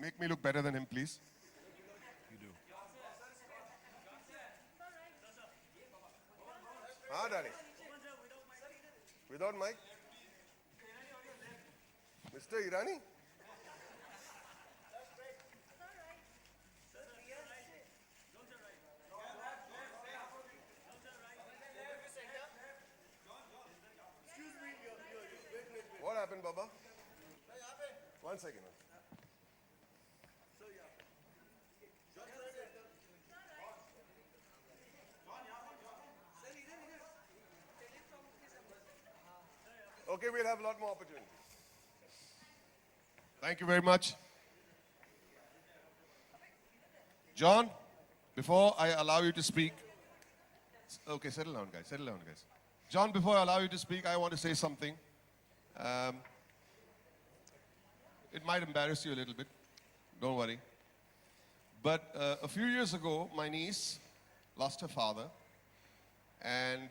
Make me look better than him, please. You do. Ah, Daddy. Without mic? Mr. Irani? What happened, Baba? One second. Okay, we'll have a lot more opportunity. Thank you very much. John, before I allow you to speak, okay, settle down, guys. Settle down, guys. John, before I allow you to speak, I want to say something. It might embarrass you a little bit. Don't worry. But a few years ago, my niece lost her father, and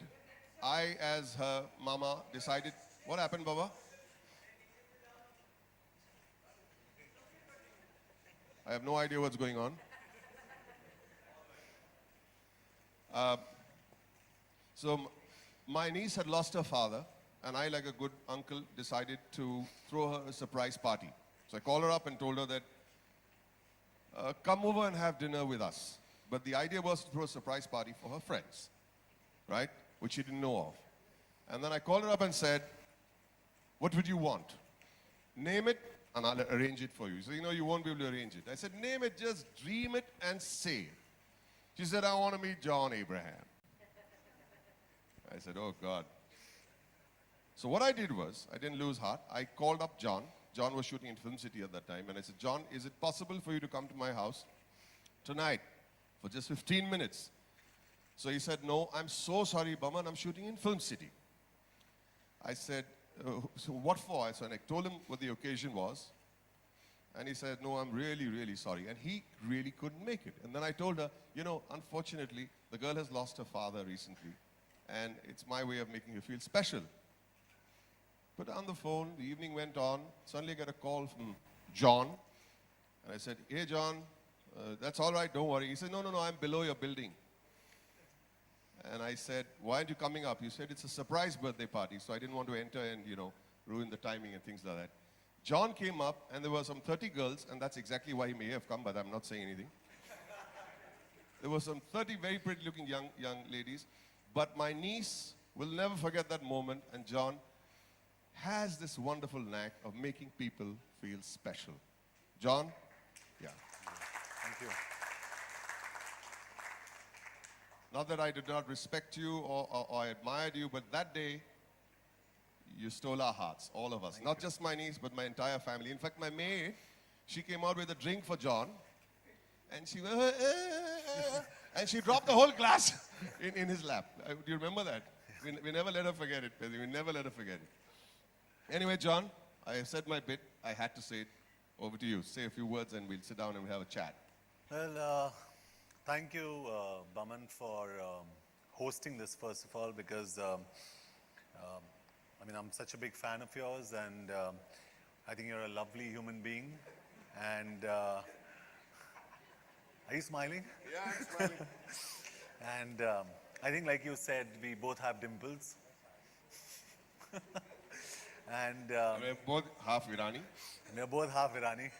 I, as her mama, decided. What happened, Baba? I have no idea what's going on. So my niece had lost her father, and I, like a good uncle, decided to throw her a surprise party. So I called her up and told her that, come over and have dinner with us. But the idea was to throw a surprise party for her friends, right? Which she didn't know of. And then I called her up and said, what would you want? Name it, and I'll arrange it for you. So, you won't be able to arrange it. I said, name it, just dream it and say it. She said, I want to meet John Abraham. I said, oh, God. So what I did was, I didn't lose heart. I called up John. John was shooting in Film City at that time. And I said, John, is it possible for you to come to my house tonight for just 15 minutes? So he said, no, I'm so sorry, Boman, I'm shooting in Film City. I said, so what for? So I told him what the occasion was. And he said, no, I'm really, really sorry. And he really couldn't make it. And then I told her, unfortunately, the girl has lost her father recently. And it's my way of making her feel special. Put her on the phone, the evening went on. Suddenly I got a call from John. And I said, hey, John, that's all right, don't worry. He said, no, I'm below your building. And I said, why aren't you coming up? He said, it's a surprise birthday party, so I didn't want to enter and, ruin the timing and things like that. John came up, and there were some 30 girls, and that's exactly why he may have come, but I'm not saying anything. There were some 30 very pretty-looking young ladies, but my niece will never forget that moment, and John has this wonderful knack of making people feel special. John? Yeah. Thank you. Not that I did not respect you or I admired you, but that day, you stole our hearts, all of us. Not just my niece, but my entire family. In fact, my maid, she came out with a drink for John, and she went, and she dropped the whole glass in his lap. Do you remember that? We never let her forget it, Pedro. We never let her forget it. Anyway, John, I said my bit. I had to say it. Over to you. Say a few words, and we'll sit down and we'll have a chat. Well, thank you, Boman, for hosting this, first of all, because I'm such a big fan of yours, and I think you're a lovely human being. And are you smiling? Yeah, I'm smiling. And I think, like you said, we both have dimples. And We're both half Irani. we're both half Irani.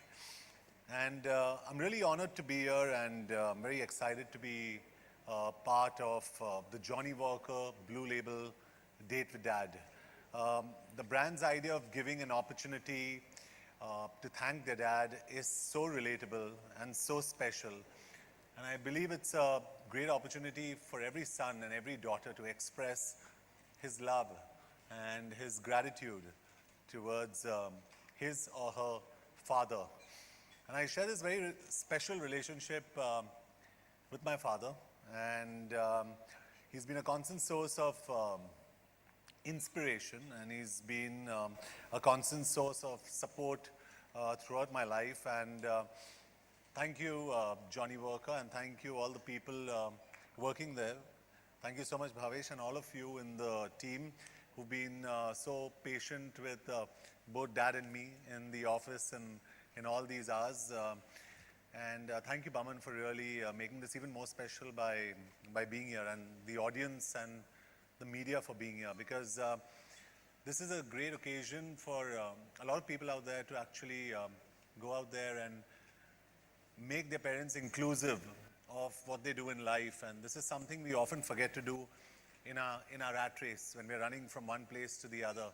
And I'm really honored to be here, and I'm very excited to be part of the Johnnie Walker Blue Label Date with Dad. The brand's idea of giving an opportunity to thank their dad is so relatable and so special. And I believe it's a great opportunity for every son and every daughter to express his love and his gratitude towards his or her father. And I share this very special relationship with my father, and he's been a constant source of inspiration, and he's been a constant source of support throughout my life. And thank you, Johnnie Walker, and thank you all the people working there. Thank you so much, Bhavesh, and all of you in the team who've been so patient with both Dad and me in the office and in all these hours. And thank you, Boman, for really making this even more special by being here, and the audience and the media for being here, because this is a great occasion for a lot of people out there to actually go out there and make their parents inclusive of what they do in life. And this is something we often forget to do in our rat race when we're running from one place to the other.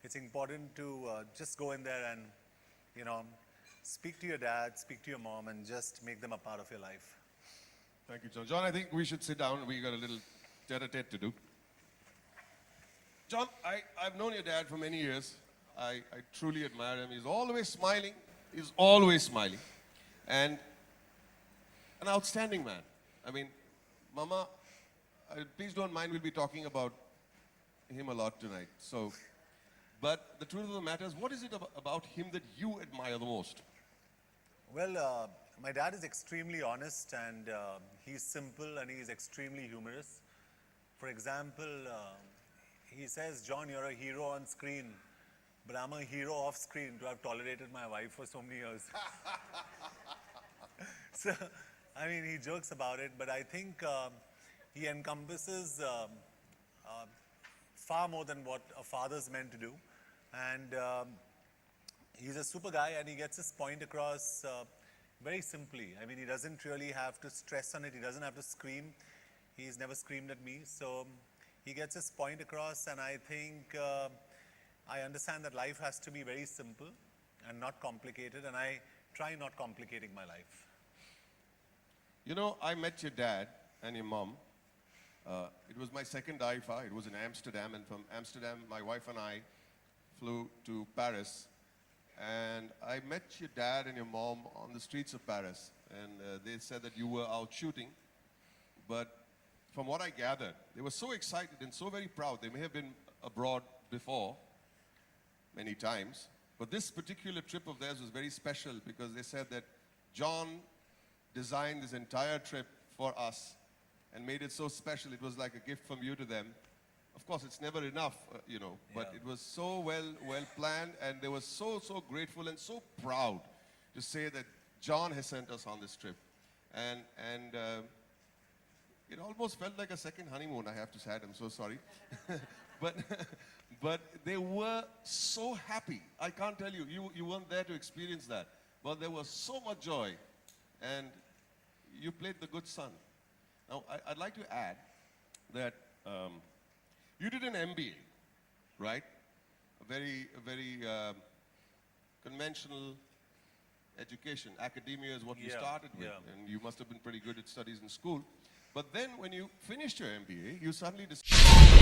It's important to just go in there and, you know, speak to your dad, speak to your mom, and just make them a part of your life. Thank you, John. John, I think we should sit down. We got a little tete-a-tete to do. John, I've known your dad for many years. I truly admire him. He's always smiling. He's always smiling. And an outstanding man. I mean, Mama, please don't mind, we'll be talking about him a lot tonight. So, but the truth of the matter is, what is it about him that you admire the most? Well, my dad is extremely honest, and he's simple, and he's extremely humorous. For example, he says, John, you're a hero on screen, but I'm a hero off screen to have tolerated my wife for so many years. So, I mean, he jokes about it, but I think he encompasses far more than what a father's meant to do. And he's a super guy, and he gets his point across very simply. I mean, he doesn't really have to stress on it. He doesn't have to scream. He's never screamed at me. So he gets his point across, and I think I understand that life has to be very simple and not complicated, and I try not complicating my life. You know, I met your dad and your mom. It was my second IFA. It was in Amsterdam, and from Amsterdam, my wife and I flew to Paris. And I met your dad and your mom on the streets of Paris, and they said that you were out shooting. But from what I gathered, they were so excited and so very proud. They may have been abroad before, many times, but this particular trip of theirs was very special because they said that John designed this entire trip for us and made it so special. It was like a gift from you to them. Of course, it's never enough, you know, but it was so well planned, and they were so grateful and so proud to say that John has sent us on this trip. And it almost felt like a second honeymoon, I have to say. I'm so sorry. but they were so happy. I can't tell you, you weren't there to experience that. But there was so much joy, and you played the good son. Now, I'd like to add that you did an MBA, right? A very conventional education. Academia is what you started with, and you must have been pretty good at studies in school. But then when you finished your MBA, you suddenly decided